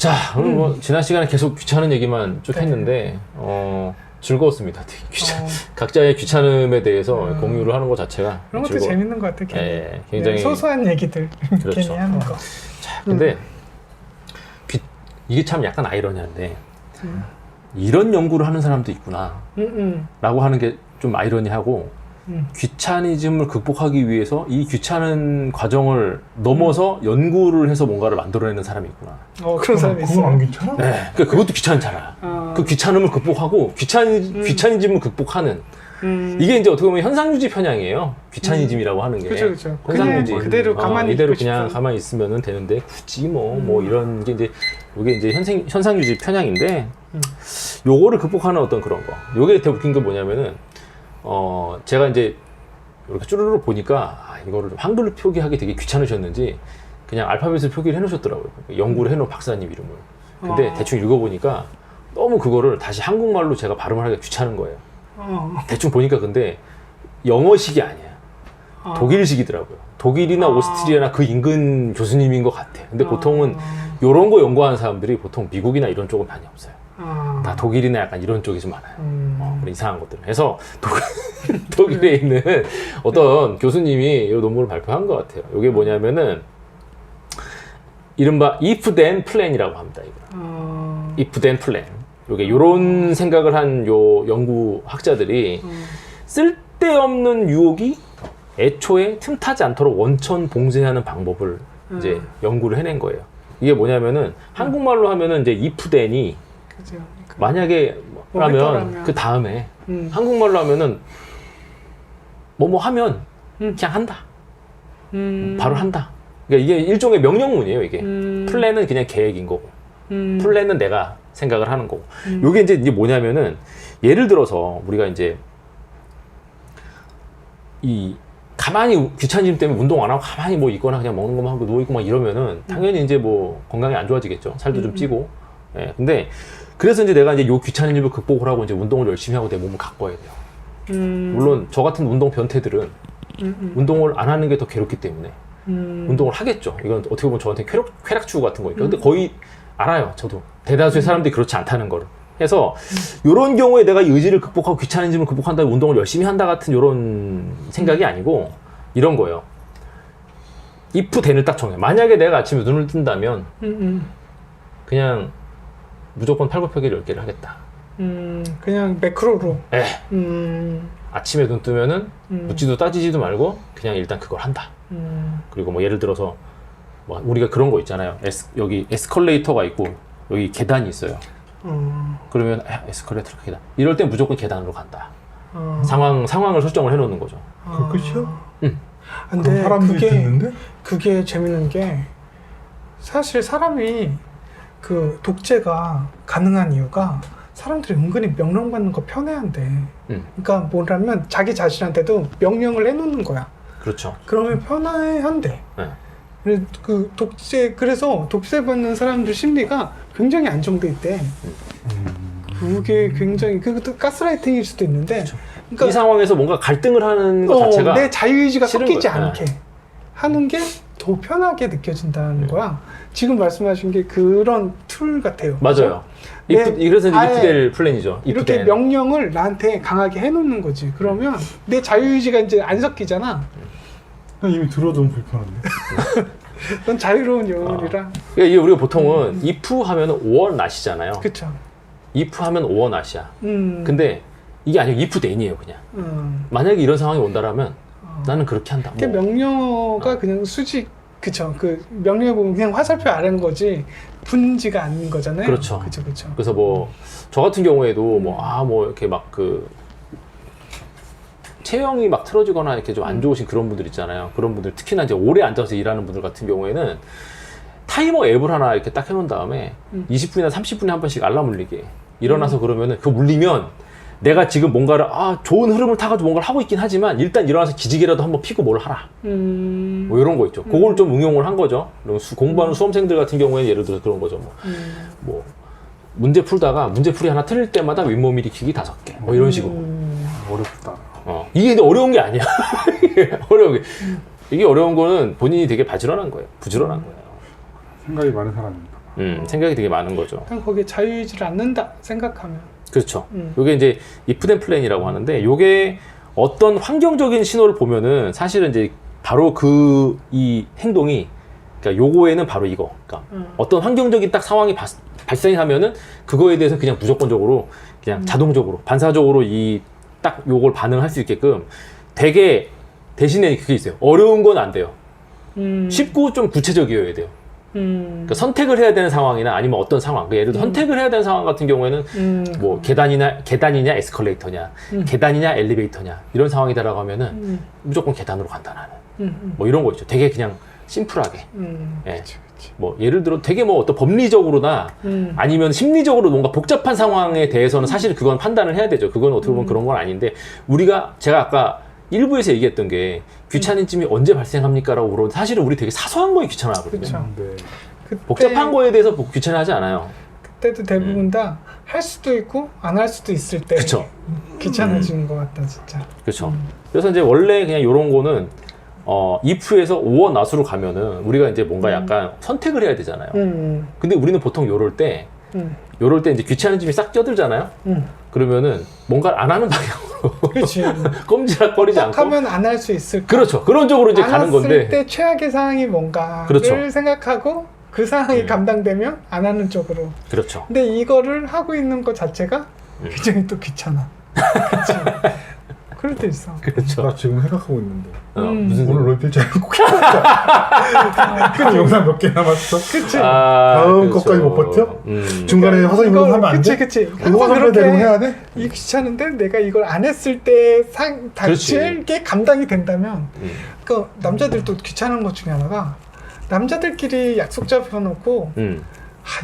자, 오늘 뭐 지난 시간에 계속 귀찮은 얘기만 쭉 했는데 즐거웠습니다. 되게 각자의 귀찮음에 대해서 공유를 하는 것 자체가 그런 것도 재밌는 것 같아요. 예, 굉장히 소소한 얘기들 그렇죠. 괜히 하는 거. 자, 근데 이게 참 약간 아이러니한데 이런 연구를 하는 사람도 있구나 라고 하는 게 좀 아이러니하고 귀차니즘을 극복하기 위해서 이 귀찮은 과정을 넘어서 연구를 해서 뭔가를 만들어내는 사람이 있구나. 그런 사람이 있어요. 그건 안 괜찮아? 네, 그러니까 그것도 귀찮잖아. 그 귀찮음을 극복하고 귀차니즘을 극복하는 이게 이제 어떻게 보면 현상유지 편향이에요. 귀차니즘이라고 하는 게. 그렇죠. 현상유지. 그냥 그대로 가만히 이대로 있고 그냥 싶다. 가만히 있으면 되는데 굳이 뭐 이런 게 이제 이게 이제 현상유지 편향인데 요거를 극복하는 어떤 그런 거. 요게 되게 웃긴 게 뭐냐면은 제가 이제 이렇게 쭈루루 보니까 이거를 한글로 표기하기 되게 귀찮으셨는지 그냥 알파벳을 표기를 해놓으셨더라고요. 연구를 해놓은 박사님 이름을. 근데 대충 읽어보니까 너무 그거를 다시 한국말로 제가 발음을 하기가 귀찮은 거예요. 대충 보니까 근데 영어식이 아니야. 독일식이더라고요. 독일이나 오스트리아나 그 인근 교수님인 것 같아. 근데 보통은 이런 거 연구하는 사람들이 보통 미국이나 이런 쪽은 많이 없어요. 다 독일이나 약간 이런 쪽이 좀 많아요. 그런 이상한 것들. 그래서 독일에 있는 어떤 교수님이 이 논문을 발표한 것 같아요. 이게 뭐냐면은 이른바 if then plan이라고 합니다. 이거. if then plan. 요게 요런 생각을 한 요 연구학자들이 쓸데없는 유혹이 애초에 틈타지 않도록 원천 봉쇄하는 방법을 이제 연구를 해낸 거예요. 이게 뭐냐면은 한국말로 하면은 이제 if then이 그죠. 만약에 라면 그 다음에 한국말로 하면은 뭐뭐 하면 그냥 한다. 바로 한다. 그러니까 이게 일종의 명령문이에요. 이게 플랜은 그냥 계획인 거고 플랜은 내가 생각을 하는 거고. 요게 이제 뭐냐면은 예를 들어서 우리가 이제 이 가만히 귀차니즘 때문에 운동 안 하고 가만히 뭐 있거나 그냥 먹는 것만 하고 누워 있고 막 이러면은 당연히 이제 뭐 건강이 안 좋아지겠죠. 살도 좀 찌고. 예. 근데 그래서 이제 내가 이제 요 귀차니즘을 극복을 하고 이제 운동을 열심히 하고 내 몸을 가꿔야 돼요. 물론 저 같은 운동 변태들은 운동을 안 하는 게 더 괴롭기 때문에 운동을 하겠죠. 이건 어떻게 보면 저한테 쾌락추구 같은 거니까. 근데 거의 알아요. 저도 대다수의 사람들이 그렇지 않다는 거를. 해서 요런 경우에 내가 이 의지를 극복하고 귀차니즘을 극복한다, 운동을 열심히 한다 같은 요런 생각이 아니고 이런 거예요. if then을 딱 정해. 만약에 내가 아침에 눈을 뜬다면 그냥 무조건 팔굽혀펴기를 10개를 하겠다. 그냥 매크로로. 예. 아침에 눈 뜨면은 묻지도 따지지도 말고 그냥 일단 그걸 한다. 그리고 뭐 예를 들어서 뭐 우리가 그런 거 있잖아요. 여기 에스컬레이터가 있고 여기 계단이 있어요. 그러면 에스컬레이터로 계단. 이럴 땐 무조건 계단으로 간다. 상황을 설정을 해놓는 거죠. 그 끝이야? 응. 근데 사람들이 듣는데? 그게 재밌는 게 사실 사람이 그 독재가 가능한 이유가 사람들이 은근히 명령받는 거 편해한대. 그러니까 뭐라면 자기 자신한테도 명령을 해놓는 거야. 그렇죠. 그러면 편해한대. 네. 그래서 독재받는 사람들 심리가 굉장히 안정돼 있대. 그게 굉장히 그것도 가스라이팅일 수도 있는데. 그러니까 이 상황에서 뭔가 갈등을 하는 것 자체가 내 자유의지가 싫은 섞이지 거야. 않게 하는 게 더 편하게 느껴진다는 거야. 지금 말씀하신 게 그런 툴 같아요. 맞아요. 그래서 이제 이프델 플랜이죠. 이렇게 명령을 나한테 강하게 해놓는 거지. 그러면 내 자유의지가 이제 안 섞이잖아. 난 이미 들어도 너무 불편한데. 넌 자유로운 영혼이라. 그러니까 이게 우리가 보통은 if 하면 or not이잖아요. 그쵸. if 하면 or not이야. 근데 이게 아니고 if then이에요, 그냥. 만약에 이런 상황이 온다라면 나는 그렇게 한다. 그 명령어가 그냥 수직, 그쵸. 그 명령어 보면 그냥 화살표 아래인 거지 분지가 아닌 거잖아요. 그렇죠. 그쵸. 그래서 뭐 저 같은 경우에도 뭐 이렇게 막 그 체형이 막 틀어지거나 이렇게 좀 안 좋으신 그런 분들 있잖아요. 그런 분들 특히나 이제 오래 앉아서 일하는 분들 같은 경우에는 타이머 앱을 하나 이렇게 딱 해놓은 다음에 20분이나 30분에 한 번씩 알람 울리게 일어나서 그러면은 그거 울리면 내가 지금 뭔가를 좋은 흐름을 타가지고 뭔가를 하고 있긴 하지만 일단 일어나서 기지개라도 한번 피고 뭘 하라. 뭐 이런 거 있죠. 그걸 좀 응용을 한 거죠. 공부하는 수험생들 같은 경우에는 예를 들어서 그런 거죠. 뭐 문제 풀다가 문제풀이 하나 틀릴 때마다 윗몸 일으키기 5개. 뭐 이런 식으로. 어렵다. 이게 근데 어려운 게 아니야. 어려운 게. 이게 어려운 거는 본인이 되게 부지런한 거예요. 생각이 많은 사람입니다. 생각이 되게 많은 거죠. 그냥 거기에 자유의지를 않는다 생각하면. 그렇죠. 요게 이제 if then plan이라고 하는데 요게 어떤 환경적인 신호를 보면은 사실은 이제 바로 이 행동이 그러니까 요거에는 바로 이거. 그러니까 어떤 환경적인 딱 상황이 발생이 하면은 그거에 대해서 그냥 무조건적으로 그냥 자동적으로 반사적으로 이 딱 요걸 반응할 수 있게끔 되게 대신에 그게 있어요. 어려운 건 안 돼요. 쉽고 좀 구체적이어야 돼요. 그러니까 선택을 해야 되는 상황이나 아니면 어떤 상황, 그러니까 예를 들어 선택을 해야 되는 상황 같은 경우에는 뭐 계단이냐 에스컬레이터냐, 계단이냐 엘리베이터냐 이런 상황이다라고 하면은 무조건 계단으로 간다 나는. 뭐 이런 거 있죠. 되게 그냥 심플하게. 예. 그치. 뭐 예를 들어 되게 뭐 어떤 법리적으로나 아니면 심리적으로 뭔가 복잡한 상황에 대해서는 사실 그건 판단을 해야 되죠. 그건 어떻게 보면 그런 건 아닌데 제가 아까 일부에서 얘기했던 게 귀차니즘이 언제 발생합니까라고 물어보는데 사실은 우리 되게 사소한 거에 귀찮아하거든요. 그쵸. 네. 그때, 복잡한 거에 대해서 귀찮아하지 않아요. 그때도 대부분 다 할 수도 있고 안 할 수도 있을 때 그쵸. 귀찮아지는 것 같다 진짜. 그렇죠. 그래서 이제 원래 그냥 이런 거는 if에서 or not으로 가면은 우리가 이제 뭔가 약간 선택을 해야 되잖아요. 근데 우리는 보통 요럴 때 이제 귀차니즘이 싹 껴들잖아요. 그러면은 뭔가를 안 하는 방향으로 그렇지. 꼼지락거리지 않고 하면 안 할 수 있을. 그렇죠. 그런 쪽으로 이제 가는 건데. 안 했을 때 최악의 상황이 뭔가를 그렇죠. 생각하고 그 상황이 감당되면 안 하는 쪽으로. 그렇죠. 근데 이거를 하고 있는 것 자체가 굉장히 또 귀찮아. 그치? 그럴 때 있어. 그렇죠. 나 지금 생각하고 있는데 무슨 오늘 롤필 잘꼭 해야겠다. 그 영상 몇 개 남았어? 그치? 다음 것까지 못 버텨? 중간에 화성인 이거- 로 하면 안 돼? 그치. 그거 항상 선배대로 그렇게 해야 돼? 이 귀찮은데 내가 이걸 안 했을 때 당칠 게 감당이 된다면 그 남자들도 귀찮은 것 중에 하나가 남자들끼리 약속 잡혀놓고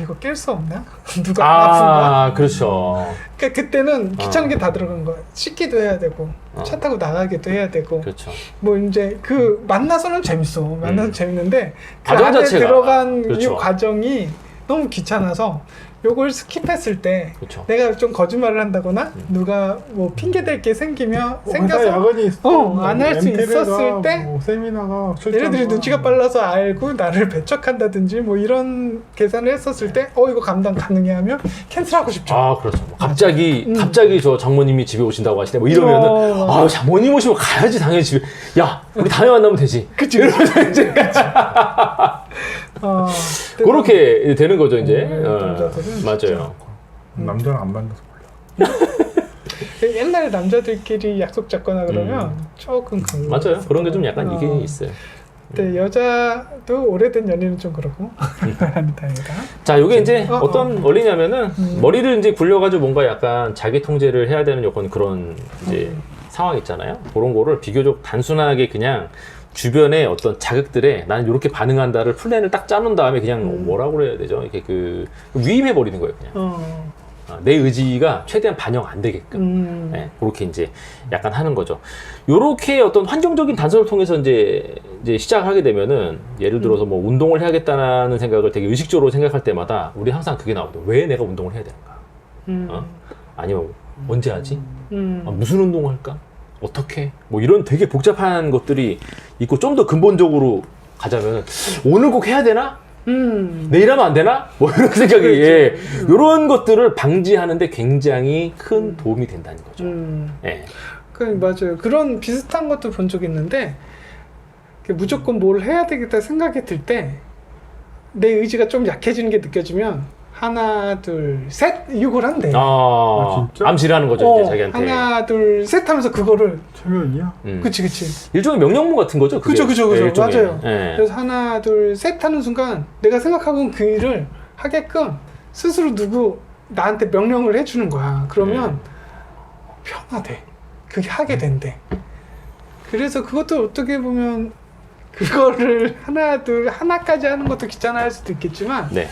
이거 깰 수 없나? 누가 안 아픈가? 그렇죠. 그러니까 그때는 귀찮은 게 다 들어간 거야. 씻기도 해야 되고 차 타고 나가기도 해야 되고 그렇죠. 뭐 이제 그 만나서는 재밌어. 만나서 재밌는데 그 과정 안에 자체가. 들어간 그렇죠. 이 과정이 너무 귀찮아서 요걸 스킵했을 때 그렇죠. 내가 좀 거짓말을 한다거나 누가 뭐 핑계 댈 게 생기면 회사 생겨서 야근이 있어. 안 할 수 MT를 가, 있었을 때 뭐 세미나가 얘네들이 눈치가 빨라서 알고 나를 배척한다든지 뭐 이런 계산을 했었을 때 이거 감당 가능해 하면 캔슬하고 싶죠. 그렇죠. 뭐 갑자기 저 장모님이 집에 오신다고 하시네. 뭐 이러면은 장모님 오시면 가야지 당연히 집에. 야, 우리 다음에 만나면 되지. 그치. 그렇게 되는 거죠 이제. 남자들은 맞아요. 남자는 안 만나서 몰라. 옛날에 남자들끼리 약속 잡거나 그러면 조금 맞아요. 그런 게 좀 약간 이게 있어요. 근데 여자도 오래된 연인은 좀 그렇고 다행이다. 자, 요게 이제 어떤 원리냐면은 머리를 이제 굴려가지고 뭔가 약간 자기 통제를 해야 되는 요건 그런 이제 상황 있잖아요. 그런 거를 비교적 단순하게 그냥 주변의 어떤 자극들에 나는 이렇게 반응한다를 플랜을 딱 짜놓은 다음에 그냥 뭐라고 그래야 되죠? 이렇게 위임해 버리는 거예요, 그냥. 내 의지가 최대한 반영 안 되게끔. 네, 그렇게 이제 약간 하는 거죠. 요렇게 어떤 환경적인 단서를 통해서 이제 시작하게 되면은 예를 들어서 뭐 운동을 해야겠다는 생각을 되게 의식적으로 생각할 때마다 우리 항상 그게 나오거든요. 왜 내가 운동을 해야 되는가? 아니면 언제 하지? 무슨 운동을 할까? 어떻게? 뭐 이런 되게 복잡한 것들이 있고 좀 더 근본적으로 가자면 오늘 꼭 해야 되나? 내일 하면 안 되나? 뭐 이런 생각이 이런 것들을 방지하는데 굉장히 큰 도움이 된다는 거죠. 예. 맞아요. 그런 비슷한 것도 본 적 있는데 무조건 뭘 해야 되겠다 생각이 들 때 내 의지가 좀 약해지는 게 느껴지면 하나 둘 셋 이걸 한대. 진짜? 암시를 하는 거죠 이제 자기한테. 하나 둘 셋 하면서 그거를 최면이야? 그치 일종의 명령문 같은 거죠. 그게. 그죠. 예, 일종의. 맞아요. 예. 그래서 하나 둘 셋 하는 순간 내가 생각하고 있는 그 일을 하게끔 스스로 나한테 명령을 해주는 거야. 그러면 편하대. 그게 하게 된대. 그래서 그것도 어떻게 보면 그거를 하나까지 하는 것도 귀찮아할 수도 있겠지만 네.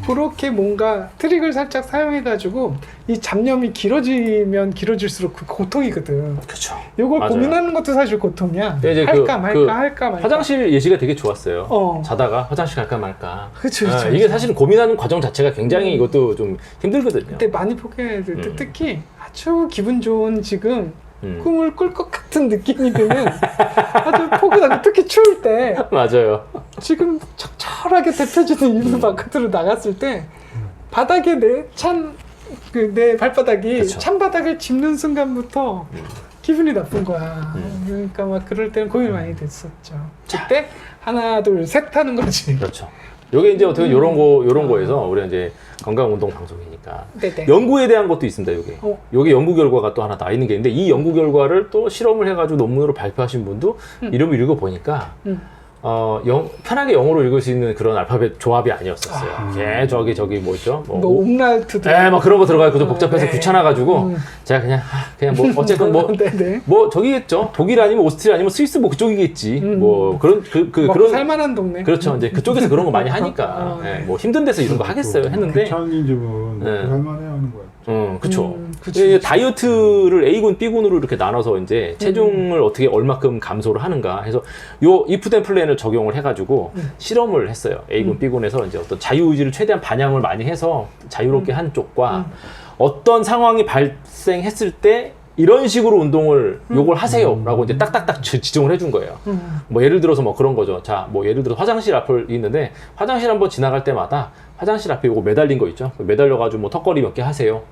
그렇게 뭔가 트릭을 살짝 사용해가지고 이 잡념이 길어지면 길어질수록 그 고통이거든. 그렇죠. 이걸 맞아요. 고민하는 것도 사실 고통이야. 이제 할까 말까. 화장실 예시가 되게 좋았어요. 자다가 화장실 갈까 말까. 그쵸. 이게 사실은 고민하는 과정 자체가 굉장히 이것도 좀 힘들거든요. 그때 많이 포기해야 될 때 특히 아주 기분 좋은 지금 꿈을 꿀 것 같은 느낌이 드는 아주 포근하고 특히 추울 때 맞아요. 지금 적절하게 데펴주는 이불 바깥으로 나갔을 때 바닥에 내 발바닥이 그쵸. 찬바닥을 짚는 순간부터 기분이 나쁜 거야. 그러니까 막 그럴 때는 고민 많이 됐었죠. 그때 하나 둘 셋 하는 거지. 그렇죠. 요게 이제 어떻게 요런 거에서 우리가 이제 건강운동 방송이니까 네네. 연구에 대한 것도 있습니다. 요게. 어. 요게 연구 결과가 또 하나 나 있는 게 있는데 이 연구 결과를 또 실험을 해가지고 논문으로 발표하신 분도 이름을 읽어보니까 편하게 영어로 읽을 수 있는 그런 알파벳 조합이 아니었었어요. 저기 뭐 있죠? 뭐 옴라우트도 막 그런 거 들어가 있고 좀 복잡해서 네. 귀찮아가지고 제가 그냥 뭐 어쨌든 뭐 네네. 뭐 저기겠죠. 독일 아니면 오스트리아 아니면 스위스 뭐 그쪽이겠지. 뭐 그런 그런 살만한 동네. 그렇죠. 이제 그쪽에서 그런 거 많이 하니까 네. 뭐 힘든 데서 이런 거 하겠어요. 했는데 귀찮은 점은 네. 할만해 하는 거야. 그쵸. 그치. 다이어트를 A군, B군으로 이렇게 나눠서 이제 체중을 어떻게 얼마큼 감소를 하는가 해서 요 이프덴 플랜을 적용을 해가지고 실험을 했어요. A군, B군에서 이제 어떤 자유의지를 최대한 반영을 많이 해서 자유롭게 한 쪽과 어떤 상황이 발생했을 때 이런 식으로 운동을 요걸 하세요라고 이제 딱딱딱 지정을 해준 거예요. 뭐 예를 들어서 뭐 그런 거죠. 자, 뭐 예를 들어서 화장실 앞을 있는데 화장실 한번 지나갈 때마다 화장실 앞에 요거 매달린 거 있죠. 매달려가지고 뭐 턱걸이 몇 개 하세요.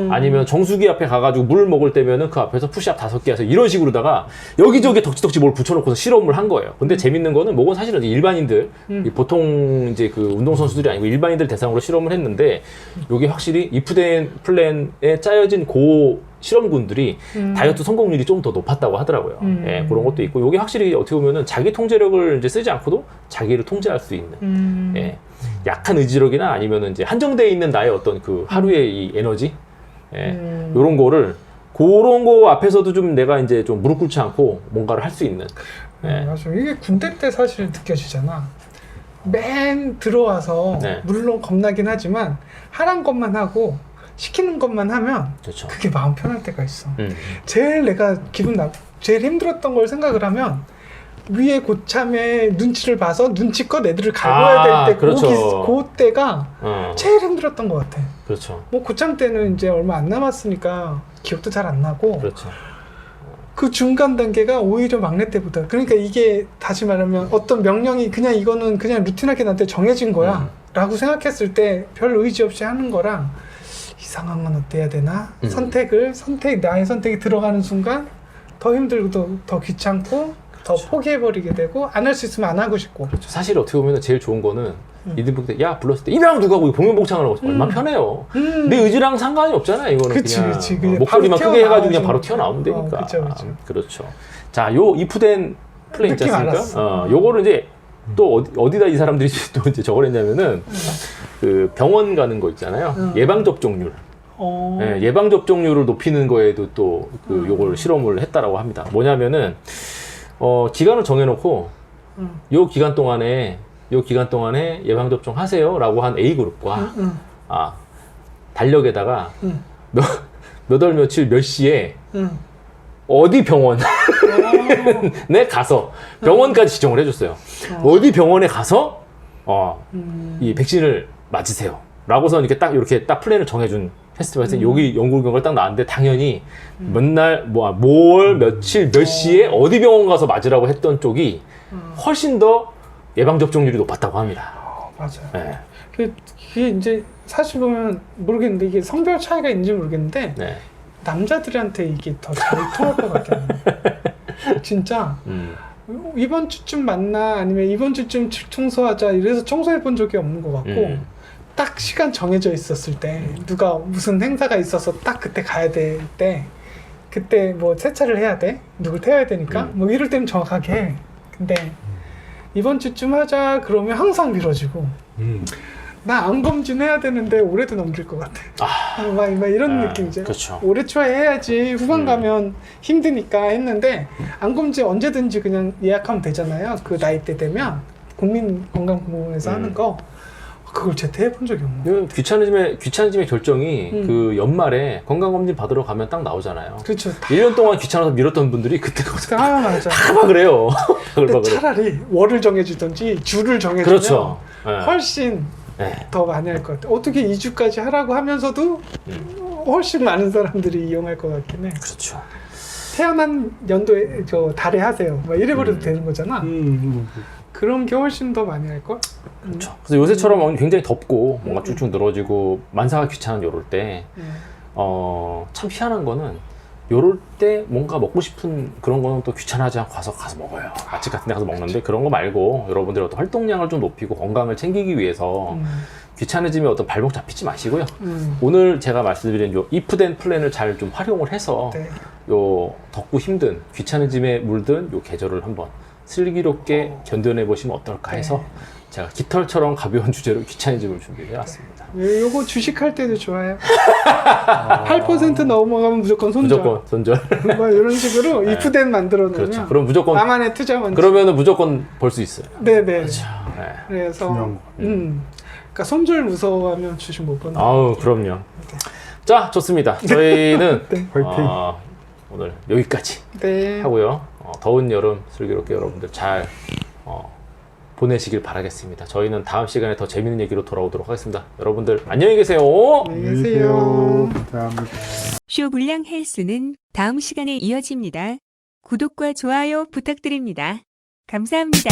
아니면 정수기 앞에 가가지고 물 먹을 때면은 그 앞에서 푸시업 5개 하세요. 이런 식으로다가 여기저기 덕지덕지 뭘 붙여놓고서 실험을 한 거예요. 근데 재밌는 거는 뭐건 사실은 일반인들, 이 보통 이제 그 운동선수들이 아니고 일반인들 대상으로 실험을 했는데 요게 확실히 이프덴 플랜에 짜여진 실험군들이 다이어트 성공률이 좀 더 높았다고 하더라고요. 예, 그런 것도 있고, 요게 확실히 어떻게 보면은 자기 통제력을 이제 쓰지 않고도 자기를 통제할 수 있는, 예, 약한 의지력이나 아니면은 이제 한정되어 있는 나의 어떤 그 하루의 이 에너지, 예, 요런 거를 그런 거 앞에서도 좀 내가 이제 좀 무릎 꿇지 않고 뭔가를 할 수 있는. 예. 맞아. 이게 군대 때 사실 느껴지잖아. 맨 들어와서 네. 물론 겁나긴 하지만 하란 것만 하고 시키는 것만 하면 그렇죠. 그게 마음 편할 때가 있어. 제일 내가 제일 힘들었던 걸 생각을 하면 위에 고참의 눈치를 봐서 눈치껏 애들을 갈궈야 될 때 그렇죠. 그때가 제일 힘들었던 것 같아. 그렇죠. 뭐 고참 때는 이제 얼마 안 남았으니까 기억도 잘 안 나고 그렇죠. 그 중간 단계가 오히려 막내 때보다, 그러니까 이게 다시 말하면 어떤 명령이 그냥 이거는 그냥 루틴하게 나한테 정해진 거야 라고 생각했을 때 별 의지 없이 하는 거랑 이 상황은 어때야 되나 나의 선택이 들어가는 순간 더 힘들고 더 귀찮고 더 포기해버리게 되고 안 할 수 있으면 안 하고 싶고. 그렇죠. 사실 어떻게 보면 제일 좋은 거는 이등병 때 야 불렀을 때 이병 누가 하고 복면복창을 하고 얼마나 편해요. 내 의지랑 상관이 없잖아요. 이거는 그치, 그냥 그치. 그냥 목소리만 바로 크게 해가지고 그냥 튀어나와야지. 바로 튀어나오면 되니까. 그쵸. 그렇죠. 자, 요 이프덴 플랜 있지 느낌 않습니까? 알았어. 요거를 이제 또 어디다 이 사람들이 또 이제 저걸 했냐면은 그 병원 가는 거 있잖아요. 예방 접종률. 예, 예방 접종률을 높이는 거에도 또 그 요걸 실험을 했다라고 합니다. 뭐냐면은 기간을 정해놓고 요 기간 동안에 예방 접종 하세요라고 한 A 그룹과 달력에다가 몇 월 며칠 몇 시에 어디 병원에 가서 병원까지 지정을 해줬어요. 어디 병원에 가서 이 백신을 맞으세요. 라고서 이렇게 딱 플랜을 정해준 페스티벌에서 여기 연구 결과가 딱 나왔는데 당연히 뭘 며칠 몇 시에 어디 병원 가서 맞으라고 했던 쪽이 훨씬 더 예방 접종률이 높았다고 합니다. 맞아요. 네. 그게 이제 사실 보면 모르겠는데 이게 성별 차이가 있는지 모르겠는데 네. 남자들한테 이게 더 잘 통할 것 같긴 해요. 진짜 이번 주쯤 만나 아니면 이번 주쯤 청소하자 이래서 청소해 본 적이 없는 것 같고 딱 시간 정해져 있었을 때 누가 무슨 행사가 있어서 딱 그때 가야 될 때 그때 뭐 세차를 해야 돼? 누굴 태워야 되니까 뭐 이럴 때는 정확하게 해. 근데 이번 주쯤 하자 그러면 항상 미뤄지고 나 안 검진해야 되는데 올해도 넘길 것 같아. 막 이런 느낌이죠. 그렇죠. 올해 초에 해야지 후반 가면 힘드니까 했는데 안 검진 언제든지 그냥 예약하면 되잖아요. 그 나이대 되면 국민건강보험에서 하는 거 그걸 제때 해본 적이 없는 거예요. 귀차니즘의 결정이 그 연말에 건강검진 받으러 가면 딱 나오잖아요. 그렇죠. 1년 동안 귀찮아서 미뤘던 분들이 그때 가서 맞아. 다 그래요. 근데 차라리 월을 정해주든지 주를 정해주면 그렇죠. 네. 훨씬 네. 더 많이 할 것 같아. 어떻게 2주까지 하라고 하면서도 훨씬 많은 사람들이 이용할 것 같긴 해. 그렇죠. 태어난 연도에 저 달에 하세요. 막 이래버려도 되는 거잖아. 그런 게 훨씬 더 많이 할 걸. 그렇죠. 그래서 요새처럼 굉장히 덥고 뭔가 쭉쭉 늘어지고 만사가 귀찮은 요럴 때 참 희한한 거는 요럴 때 뭔가 먹고 싶은 그런 거는 또 귀찮아하지 않고 가서 먹어요. 맛집 같은 데 가서 먹는데 그런 거 말고 여러분들의 어떤 활동량을 좀 높이고 건강을 챙기기 위해서 귀찮아지면 어떤 발목 잡히지 마시고요. 오늘 제가 말씀드린 요 이프된 플랜을 잘 좀 활용을 해서 네. 요 덥고 힘든 귀차니즘에 물든 요 계절을 한번 슬기롭게 견뎌내 보시면 어떨까 해서 제가 깃털처럼 가벼운 주제로 귀차니즘을 준비해 왔습니다. 요거 주식할 때도 좋아요. 8% 넘어가면 무조건 손절. 무조건 손절. 뭐 이런 식으로 이프된 만들어 놓으면 그렇죠. 그럼 무조건 나만의 투자만. 그러면은 무조건 벌 수 있어요. 네네. 그렇죠. 네. 그래서 중요한 거. 그러니까 손절 무서워하면 주식 못 버는. 아우 그럼요. 자 좋습니다. 저희는 네. 화이팅. 오늘 여기까지 네. 하고요. 더운 여름 슬기롭게 여러분들 잘 보내시길 바라겠습니다. 저희는 다음 시간에 더 재밌는 얘기로 돌아오도록 하겠습니다. 여러분들 안녕히 계세요. 안녕히 계세요. 감사합니다. 쇼불량 헬스는 다음 시간에 이어집니다. 구독과 좋아요 부탁드립니다. 감사합니다.